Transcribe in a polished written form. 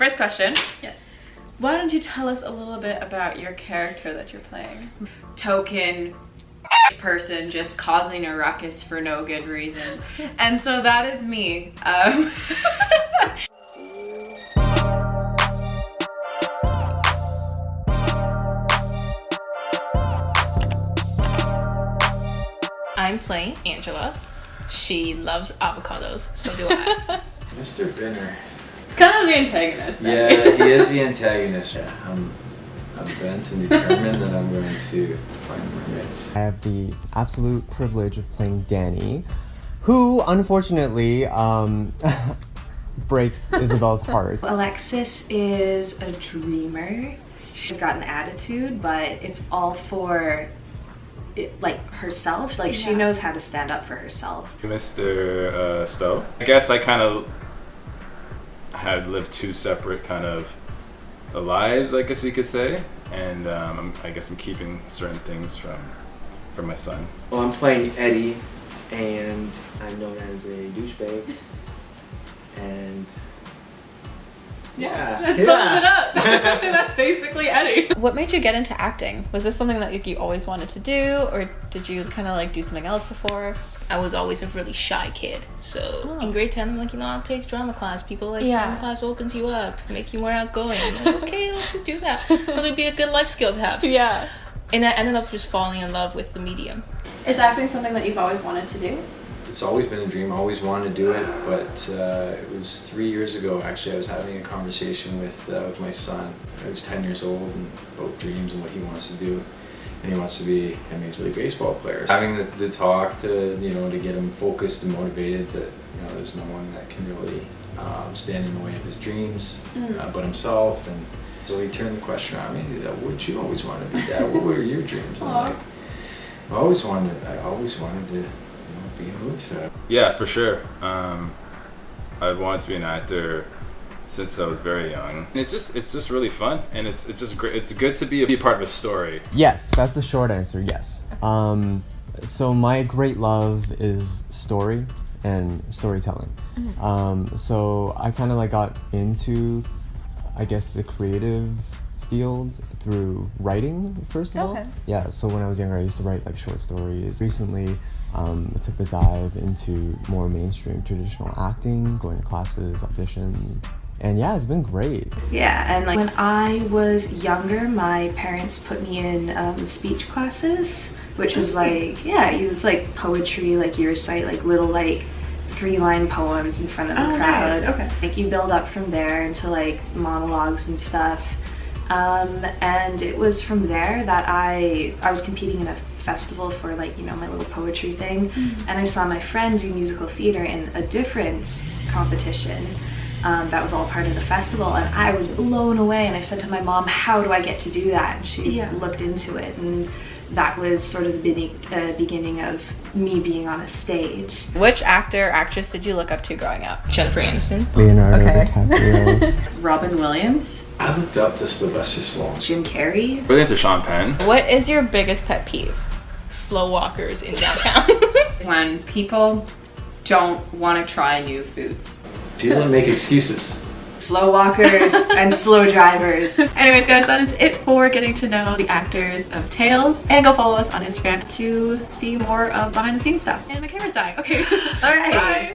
First question. Yes. Why don't you tell us a little bit about your character that you're playing? Token person just causing a ruckus for no good reason. And so that is me. I'm playing Angela. She loves avocados, so do I. Mr. Binner. It's kind of the antagonist. Yeah, he is the antagonist. Yeah, I'm bent and determined that I'm going to find mermaids. I have the absolute privilege of playing Danny, who unfortunately breaks Isabel's heart. Alexis is a dreamer. She's got an attitude, but it's all for like herself. Like she knows how to stand up for herself. Mr. Stowe. I guess I kind of had lived two separate kind of lives, I guess you could say, and I guess I'm keeping certain things from my son. Well, I'm playing Eddie, and I'm known as a douchebag, and That sums it up. That's basically Eddie. What made you get into acting? Was this something that you always wanted to do, or did you kind of like do something else before? I was always a really shy kid, so in grade 10 I'm like, I'll take drama class. People like drama class opens you up, make you more outgoing. I'm like, okay, I'll just do that. Probably be a good life skill to have. Yeah. And I ended up just falling in love with the medium. Is acting something that you've always wanted to do? It's always been a dream. I always wanted to do it, but it was 3 years ago. Actually, I was having a conversation with my son. I was 10 years old, and about dreams and what he wants to do, and he wants to be a Major League Baseball player. Having the talk to to get him focused and motivated that there's no one that can really stand in the way of his dreams but himself, and so he turned the question around me. What you always wanted to be, Dad? What were your dreams? And I'm like, I always wanted to. Be a movie star. Yeah, for sure. I wanted to be an actor since I was very young. And it's just really fun, and it's just great. It's good to be a part of a story. Yes, that's the short answer. Yes. So my great love is story and storytelling. So I kind of like got into, I guess, the creative field through writing first of all. Yeah, so when I was younger I used to write like short stories. Recently I took the dive into more mainstream traditional acting, going to classes, auditions, and yeah, it's been great. Yeah, and like when I was younger, my parents put me in speech classes, which is like, it's like poetry, like you recite like little like 3-line poems in front of the crowd. Nice. Okay. Like you build up from there into like monologues and stuff. And it was from there that I was competing in a festival for like my little poetry thing, and I saw my friend do musical theater in a different competition that was all part of the festival, and I was blown away, and I said to my mom, how do I get to do that? And she looked into it, and that was sort of the beginning of me being on a stage. Which actor or actress did you look up to growing up? Jennifer Aniston. Leonardo DiCaprio. Robin Williams. I looked up to Sylvester Stallone. Jim Carrey. Really into Sean Penn. What is your biggest pet peeve? Slow walkers in downtown. When people don't want to try new foods. People make excuses. Slow walkers and slow drivers. Anyways guys, that is it for getting to know the actors of Tales, and go follow us on Instagram to see more of behind the scenes stuff. And my camera's dying. Okay. Alright. Bye.